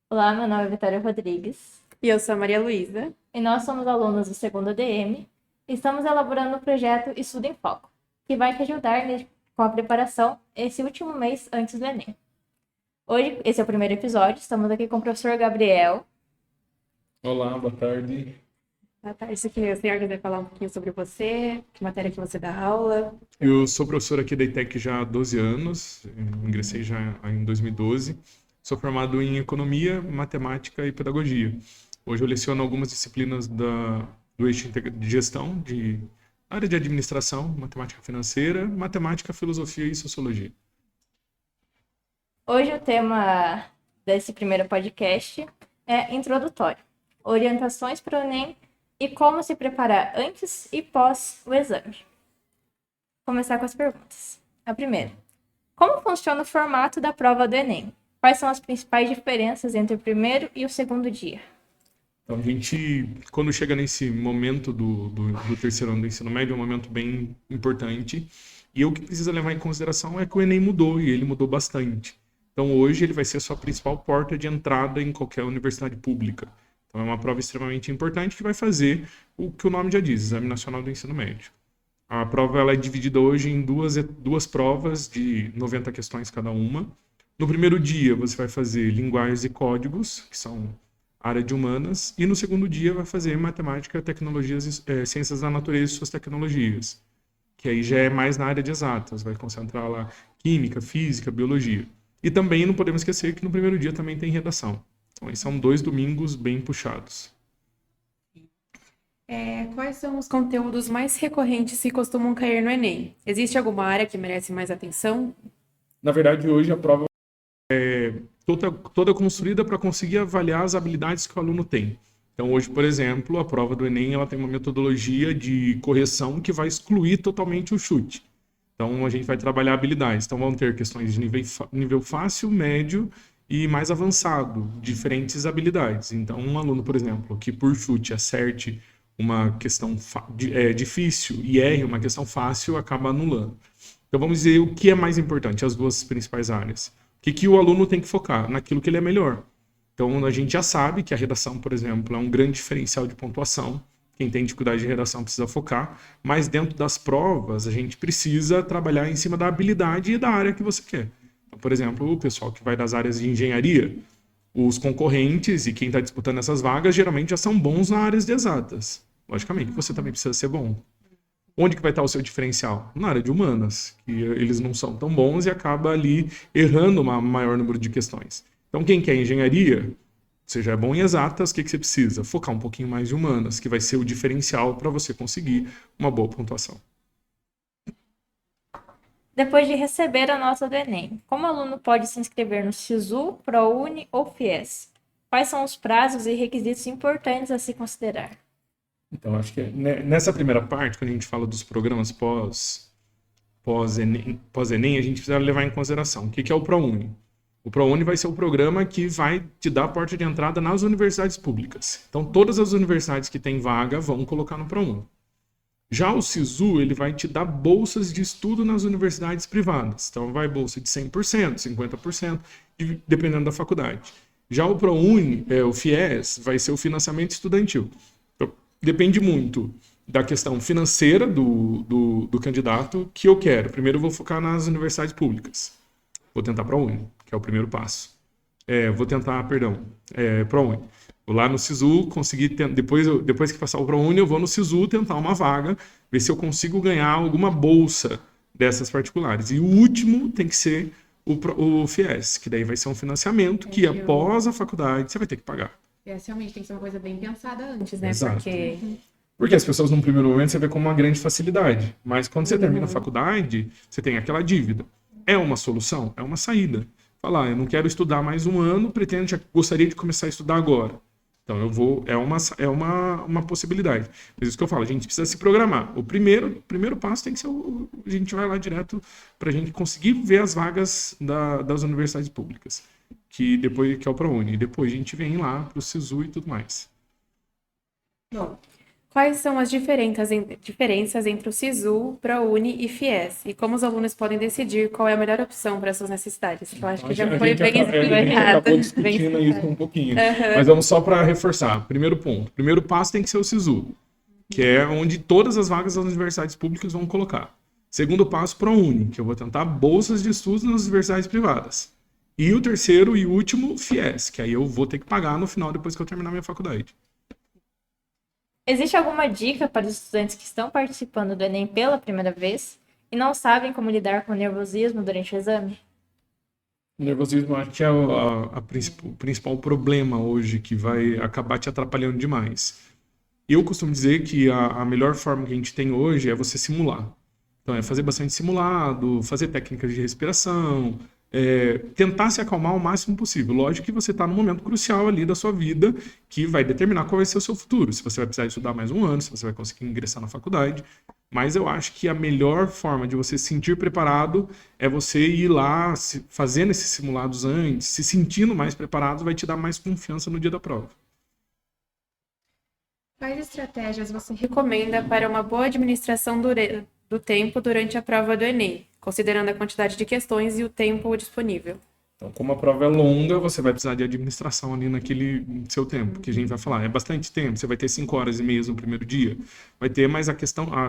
Olá, meu nome é Vitória Rodrigues E eu sou a Maria Luísa. e nós somos alunos do segundo ADM e estamos elaborando o projeto Estudo em Foco, que vai te ajudar com a preparação esse último mês antes do Enem. Hoje, esse é o primeiro episódio, estamos aqui com o professor Gabriel. Olá, boa tarde. Boa tarde, se o senhor quiser falar um pouquinho sobre você, que matéria que você dá aula. Eu sou professor aqui da ITEC já há 12 anos, ingressei já em 2012. Sou formado em Economia, Matemática e Pedagogia. Hoje eu leciono algumas disciplinas do eixo de gestão, de área de administração, matemática financeira, matemática, filosofia e sociologia. Hoje o tema desse primeiro podcast é introdutório, orientações para o Enem e como se preparar antes e pós o exame. Vou começar com as perguntas. A primeira: como funciona o formato da prova do Enem? Quais são as principais diferenças entre o primeiro e o segundo dia? Então, a gente, quando chega nesse momento do terceiro ano do ensino médio, é um momento bem importante. E o que precisa levar em consideração é que o Enem mudou, e ele mudou bastante. Então, hoje, ele vai ser a sua principal porta de entrada em qualquer universidade pública. Então, é uma prova extremamente importante que vai fazer o que o nome já diz, Exame Nacional do Ensino Médio. A prova ela é dividida hoje em duas provas de 90 questões cada uma. No primeiro dia, você vai fazer linguagens e códigos, que são área de humanas, e no segundo dia vai fazer matemática, tecnologias, ciências da natureza e suas tecnologias, que aí já é mais na área de exatas, vai concentrar lá química, física, biologia. E também não podemos esquecer que no primeiro dia também tem redação. Então, aí são 2 domingos bem puxados. Quais são os conteúdos mais recorrentes que costumam cair no Enem? Existe alguma área que merece mais atenção? Na verdade, hoje a prova toda construída para conseguir avaliar as habilidades que o aluno tem. Então, hoje, por exemplo, a prova do Enem ela tem uma metodologia de correção que vai excluir totalmente o chute. Então, a gente vai trabalhar habilidades. Então, vão ter questões de nível fácil, médio e mais avançado, diferentes habilidades. Então, um aluno, por exemplo, que por chute acerte uma questão difícil e erre uma questão fácil, acaba anulando. Então, vamos dizer o que é mais importante, as duas principais áreas. O que o aluno tem que focar? Naquilo que ele é melhor. Então, a gente já sabe que a redação, por exemplo, é um grande diferencial de pontuação. Quem tem dificuldade de redação precisa focar, mas dentro das provas, a gente precisa trabalhar em cima da habilidade e da área que você quer. Então, por exemplo, o pessoal que vai das áreas de engenharia, os concorrentes e quem está disputando essas vagas geralmente já são bons na áreas de exatas. Logicamente, você também precisa ser bom. Onde que vai estar o seu diferencial? Na área de humanas, que eles não são tão bons e acaba ali errando um maior número de questões. Então, quem quer engenharia, você já é bom em exatas, o que você precisa? Focar um pouquinho mais de humanas, que vai ser o diferencial para você conseguir uma boa pontuação. Depois de receber a nota do Enem, como o aluno pode se inscrever no SISU, ProUni ou FIES? Quais são os prazos e requisitos importantes a se considerar? Então, acho que nessa primeira parte, quando a gente fala dos programas pós-Enem, a gente precisa levar em consideração o que é o ProUni. O ProUni vai ser o programa que vai te dar a porta de entrada nas universidades públicas. Então, todas as universidades que têm vaga vão colocar no ProUni. Já o SISU, ele vai te dar bolsas de estudo nas universidades privadas. Então, vai bolsa de 100%, 50%, dependendo da faculdade. Já o ProUni, o FIES, vai ser o financiamento estudantil. Então, depende muito da questão financeira do candidato que eu quero. Primeiro, eu vou focar nas universidades públicas. Vou tentar ProUni, que é o primeiro passo. ProUni. Vou lá no SISU, conseguir depois que passar o ProUni, eu vou no SISU tentar uma vaga, ver se eu consigo ganhar alguma bolsa dessas particulares. E o último tem que ser o FIES, que daí vai ser um financiamento que após a faculdade você vai ter que pagar. Realmente tem que ser uma coisa bem pensada antes, né? Exato. Porque Porque as pessoas, num primeiro momento, você vê como uma grande facilidade. Mas quando você termina a faculdade, você tem aquela dívida. É uma solução? É uma saída. Falar, eu não quero estudar mais um ano, gostaria de começar a estudar agora. Então, uma possibilidade. Mas isso que eu falo, a gente precisa se programar. O primeiro passo tem que ser a gente vai lá direto para a gente conseguir ver as vagas das universidades públicas, que é o ProUni. E depois a gente vem lá para o SISU e tudo mais. Bom, Quais são as diferenças entre o SISU, ProUni e FIES? E como os alunos podem decidir qual é a melhor opção para suas necessidades? Eu acho que já foi bem A gente explicado. acabou discutindo isso um pouquinho. Mas vamos só para reforçar. Primeiro ponto. Primeiro passo tem que ser o SISU, que é onde todas as vagas das universidades públicas vão colocar. Segundo passo, ProUni, que eu vou tentar bolsas de estudos nas universidades privadas. E o terceiro e último, FIES, que aí eu vou ter que pagar no final depois que eu terminar minha faculdade. Existe alguma dica para os estudantes que estão participando do Enem pela primeira vez e não sabem como lidar com o nervosismo durante o exame? O nervosismo acho que é o principal problema hoje que vai acabar te atrapalhando demais. Eu costumo dizer que a melhor forma que a gente tem hoje é você simular. Então, é fazer bastante simulado, fazer técnicas de respiração, tentar se acalmar o máximo possível. Lógico que você está num momento crucial ali da sua vida que vai determinar qual vai ser o seu futuro. Se você vai precisar estudar mais um ano, se você vai conseguir ingressar na faculdade. Mas eu acho que a melhor forma de você se sentir preparado é você ir lá fazendo esses simulados antes, se sentindo mais preparado, vai te dar mais confiança no dia da prova. Quais estratégias você recomenda para uma boa administração do tempo durante a prova do Enem, considerando a quantidade de questões e o tempo disponível? Então, como a prova é longa, você vai precisar de administração ali naquele seu tempo, que a gente vai falar. É bastante tempo, você vai ter 5 horas e meia no primeiro dia, vai ter, mas a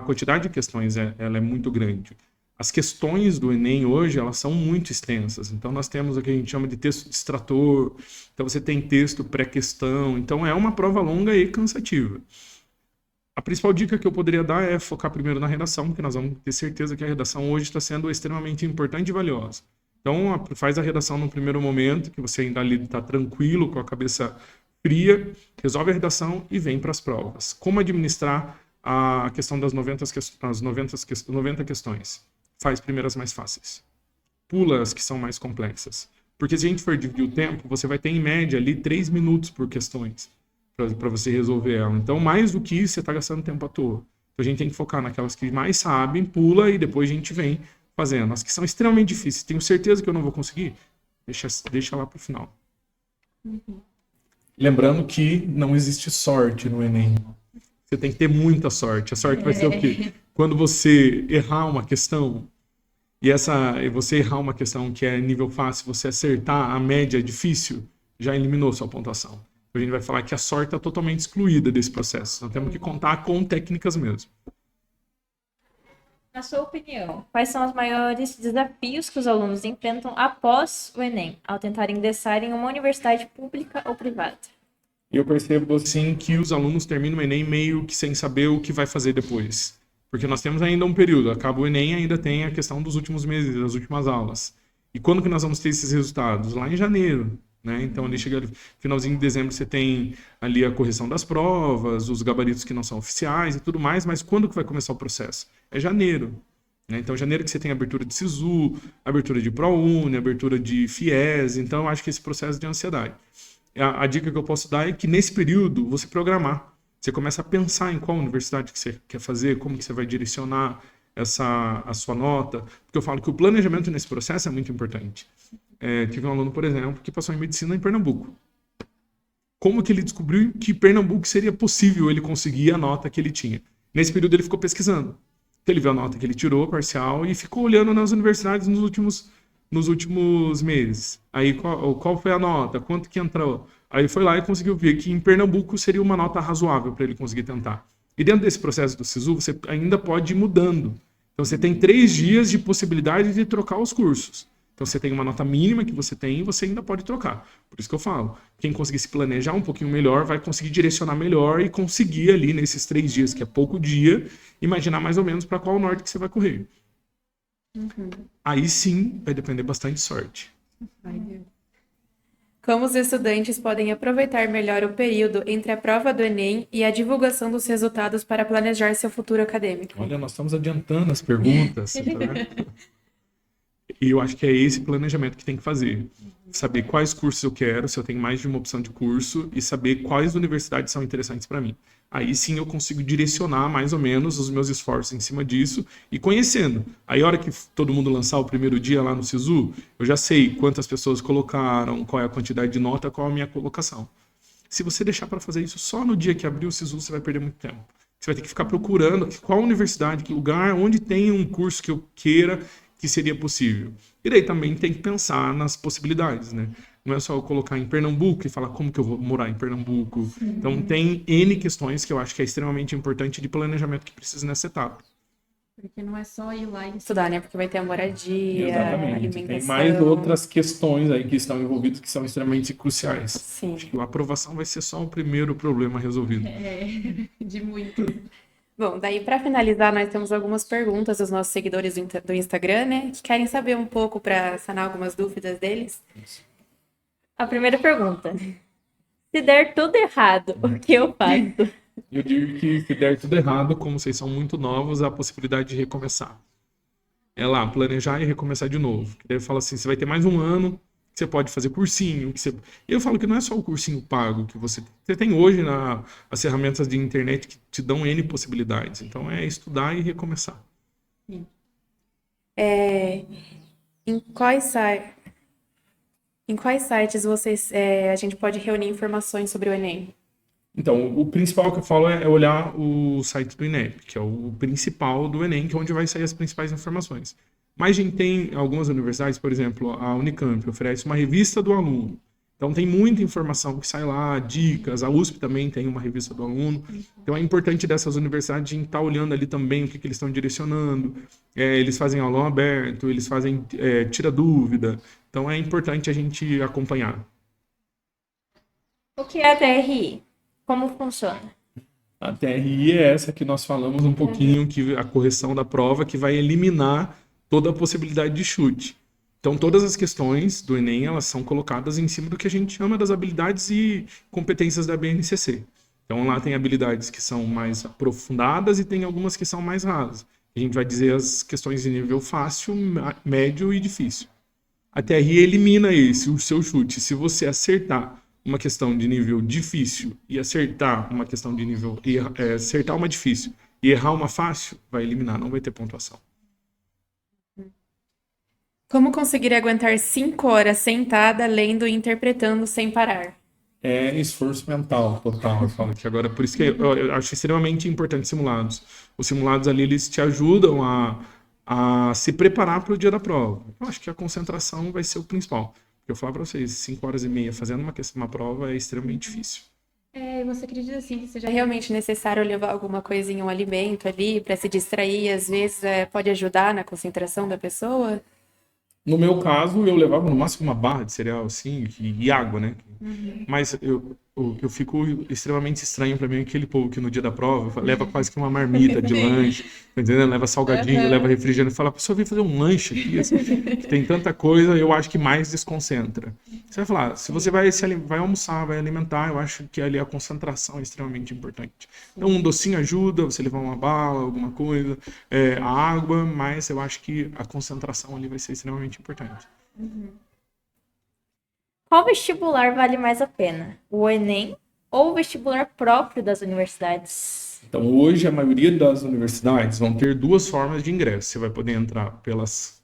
quantidade de questões ela é muito grande. As questões do Enem hoje, elas são muito extensas. Então, nós temos o que a gente chama de texto distrator, então você tem texto pré-questão, então é uma prova longa e cansativa. A principal dica que eu poderia dar é focar primeiro na redação, porque nós vamos ter certeza que a redação hoje está sendo extremamente importante e valiosa. Então, faz a redação no primeiro momento, que você ainda ali está tranquilo, com a cabeça fria, resolve a redação e vem para as provas. Como administrar a questão das 90 questões? Faz primeiro as mais fáceis. Pula as que são mais complexas. Porque se a gente for dividir o tempo, você vai ter em média ali 3 minutos por questões para você resolver ela. Então, mais do que isso, você está gastando tempo à toa. Então, a gente tem que focar naquelas que mais sabem, pula e depois a gente vem fazendo. As que são extremamente difíceis, tenho certeza que eu não vou conseguir, deixa lá para o final. Lembrando que não existe sorte no Enem. Você tem que ter muita sorte. A sorte vai ser o quê? Quando você errar uma questão, e você errar uma questão que é nível fácil, você acertar a média difícil, já eliminou sua pontuação. A gente vai falar que a sorte está totalmente excluída desse processo. Nós temos que contar com técnicas mesmo. Na sua opinião, quais são os maiores desafios que os alunos enfrentam após o Enem, ao tentar ingressar em uma universidade pública ou privada? Eu percebo, assim, que os alunos terminam o Enem meio que sem saber o que vai fazer depois. Porque nós temos ainda um período. Acaba o Enem, ainda tem a questão dos últimos meses, das últimas aulas. E quando que nós vamos ter esses resultados? Lá em janeiro. Né? Então, ali chega finalzinho de dezembro, você tem ali a correção das provas, os gabaritos que não são oficiais e tudo mais, mas quando que vai começar o processo? É janeiro. Né? Então, janeiro que você tem abertura de SISU, abertura de ProUni, abertura de FIES, então eu acho que esse processo de ansiedade. A dica que eu posso dar é que nesse período você programar. Você começa a pensar em qual universidade que você quer fazer, como que você vai direcionar a sua nota, porque eu falo que o planejamento nesse processo é muito importante. Tive um aluno, por exemplo, que passou em medicina em Pernambuco. Como que ele descobriu que Pernambuco seria possível ele conseguir a nota que ele tinha? Nesse período ele ficou pesquisando. Então, ele viu a nota que ele tirou, parcial, e ficou olhando nas universidades nos últimos meses. Aí qual foi a nota? Quanto que entrou? Aí foi lá e conseguiu ver que em Pernambuco seria uma nota razoável para ele conseguir tentar. E dentro desse processo do SISU, você ainda pode ir mudando. Então, você tem 3 dias de possibilidade de trocar os cursos. Então, você tem uma nota mínima que você tem e você ainda pode trocar. Por isso que eu falo, quem conseguir se planejar um pouquinho melhor vai conseguir direcionar melhor e conseguir ali nesses 3 dias, que é pouco dia, imaginar mais ou menos para qual norte que você vai correr. Aí sim, vai depender bastante de sorte. Como os estudantes podem aproveitar melhor o período entre a prova do Enem e a divulgação dos resultados para planejar seu futuro acadêmico? Olha, nós estamos adiantando as perguntas. Tá vendo? E eu acho que é esse planejamento que tem que fazer. Saber quais cursos eu quero, se eu tenho mais de uma opção de curso, e saber quais universidades são interessantes para mim. Aí sim eu consigo direcionar mais ou menos os meus esforços em cima disso e conhecendo. Aí a hora que todo mundo lançar o primeiro dia lá no SISU, eu já sei quantas pessoas colocaram, qual é a quantidade de nota, qual é a minha colocação. Se você deixar para fazer isso só no dia que abrir o SISU, você vai perder muito tempo. Você vai ter que ficar procurando qual universidade, que lugar, onde tem um curso que eu queira que seria possível. E daí também tem que pensar nas possibilidades, né? Não é só eu colocar em Pernambuco e falar como que eu vou morar em Pernambuco. Então tem N questões que eu acho que é extremamente importante de planejamento que precisa nessa etapa. Porque não é só ir lá e estudar, né? Porque vai ter a moradia, Exatamente. alimentação. Tem mais outras questões aí que estão envolvidas que são extremamente cruciais. Sim. Acho que a aprovação vai ser só o primeiro problema resolvido. De muito. Bom, daí para finalizar, nós temos algumas perguntas dos nossos seguidores do Instagram, né? Que querem saber um pouco para sanar algumas dúvidas deles. A primeira pergunta. Se der tudo errado, o que eu faço? Eu digo que se der tudo errado, como vocês são muito novos, há a possibilidade de recomeçar. É lá, planejar e recomeçar de novo. Daí eu falo assim, você vai ter mais um ano, que você pode fazer cursinho. Eu falo que não é só o cursinho pago que você tem hoje as ferramentas de internet que te dão N possibilidades. Então é estudar e recomeçar. Em quais sites a gente pode reunir informações sobre o Enem? Então, o principal que eu falo é olhar o site do INEP, que é o principal do Enem, que é onde vai sair as principais informações. Mas a gente tem algumas universidades, por exemplo, a Unicamp oferece uma revista do aluno. Então tem muita informação que sai lá, dicas, a USP também tem uma revista do aluno. Então é importante dessas universidades a gente estar olhando ali também o que eles estão direcionando. Eles fazem aulão aberto, eles fazem tira dúvida. Então é importante a gente acompanhar. O que é a TRI? Como funciona? A TRI é essa que nós falamos um pouquinho, que a correção da prova que vai eliminar toda a possibilidade de chute. Então, todas as questões do Enem, elas são colocadas em cima do que a gente chama das habilidades e competências da BNCC. Então, lá tem habilidades que são mais aprofundadas e tem algumas que são mais rasas. A gente vai dizer as questões de nível fácil, médio e difícil. A TRI elimina o seu chute. Se você acertar uma questão de nível difícil e acertar uma questão de nível... acertar uma difícil e errar uma fácil, vai eliminar, não vai ter pontuação. Como conseguir aguentar 5 horas sentada, lendo e interpretando sem parar? É esforço mental total, eu falo aqui agora. Por isso que eu acho extremamente importante simulados. Os simulados ali, eles te ajudam a se preparar para o dia da prova. Eu acho que a concentração vai ser o principal. Eu falo para vocês, 5 horas e meia fazendo uma prova é extremamente difícil. Você acredita assim que seja realmente necessário levar alguma coisinha, um alimento ali para se distrair? Às vezes pode ajudar na concentração da pessoa? No meu caso, eu levava no máximo uma barra de cereal, assim, e água, né? Mas eu fico extremamente estranho para mim aquele povo que no dia da prova leva quase que uma marmita de lanche, tá entendendo? Leva salgadinho, leva refrigerante, fala, a pessoa vem fazer um lanche aqui, assim, que tem tanta coisa, eu acho que mais desconcentra. Você vai falar, se você vai almoçar, vai alimentar, eu acho que ali a concentração é extremamente importante. Então, um docinho ajuda, você levar uma bala, alguma coisa, a água, mas eu acho que a concentração ali vai ser extremamente importante. Qual vestibular vale mais a pena? O Enem ou o vestibular próprio das universidades? Então, hoje, a maioria das universidades vão ter duas formas de ingresso. Você vai poder entrar pelas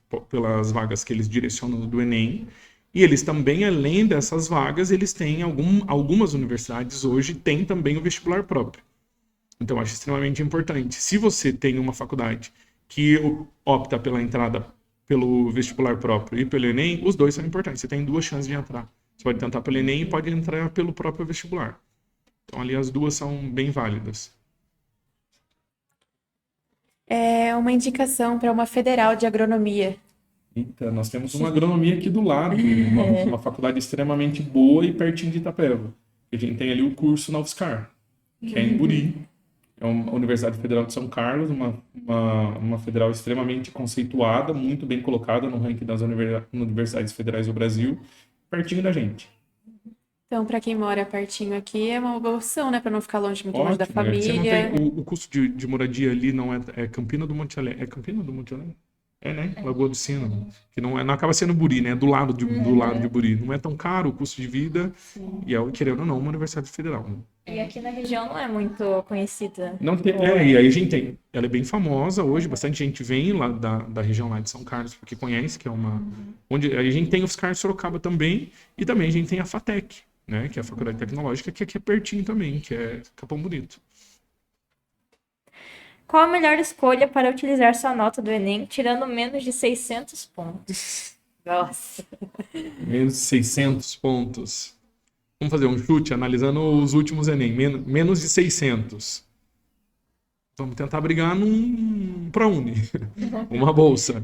vagas que eles direcionam do Enem, e eles também, além dessas vagas, eles têm algumas universidades hoje têm também o vestibular próprio. Então, acho extremamente importante. Se você tem uma faculdade que opta pela entrada pelo vestibular próprio e pelo Enem, os dois são importantes. Você tem duas chances de entrar. Você pode tentar pelo Enem e pode entrar pelo próprio vestibular. Então, ali as duas são bem válidas. É uma indicação para uma federal de agronomia. Eita, nós temos uma agronomia aqui do lado, uma faculdade extremamente boa e pertinho de Itapeva. A gente tem ali o curso na UFSCar, que é em Buri. É uma Universidade Federal de São Carlos, uma federal extremamente conceituada, muito bem colocada no ranking das universidades federais do Brasil, pertinho da gente. Então, para quem mora pertinho aqui, é uma boa opção, né? Para não ficar longe, muito longe da Ótimo, né? Você não família. tem, o custo de moradia ali não é Campina do Monte Alegre. É Campina do Monte Alegre? É, né? Lagoa do Sino. Que não acaba sendo Buri, né? Do lado de Buri. Não é tão caro o custo de vida. E é, querendo ou não, uma universidade federal. Né? E aqui na região não é muito conhecida. Não tem, e aí a gente tem. Ela é bem famosa hoje, bastante gente vem lá da região lá de São Carlos, porque conhece, que é uma. Onde a gente tem o UFSCar Sorocaba também, e também a gente tem a FATEC, né? Que é a Faculdade Tecnológica, que aqui é pertinho também, que é Capão Bonito. Qual a melhor escolha para utilizar sua nota do Enem, tirando menos de 600 pontos? Nossa. Menos de 600 pontos. Vamos fazer um chute analisando os últimos Enem. Menos de 600. Vamos tentar brigar num ProUni. Uma bolsa.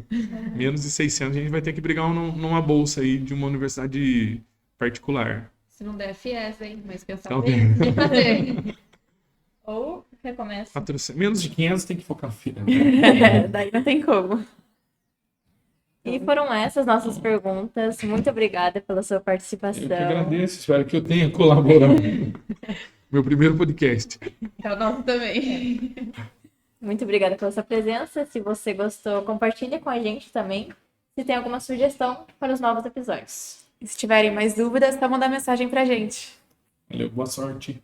Menos de 600, a gente vai ter que brigar numa bolsa aí de uma universidade particular. Se não der FIES, hein? Mas pensar Então, bem, o que fazer? Ou recomeça. Menos de 500 tem que focar na filha. Daí não tem como. E foram essas nossas perguntas. Muito obrigada pela sua participação. Eu que agradeço, espero que eu tenha colaborado. Meu primeiro podcast. É o nosso também. Muito obrigada pela sua presença. Se você gostou, compartilha com a gente também. Se tem alguma sugestão para os novos episódios. E se tiverem mais dúvidas, só mandar mensagem pra gente. Valeu, boa sorte.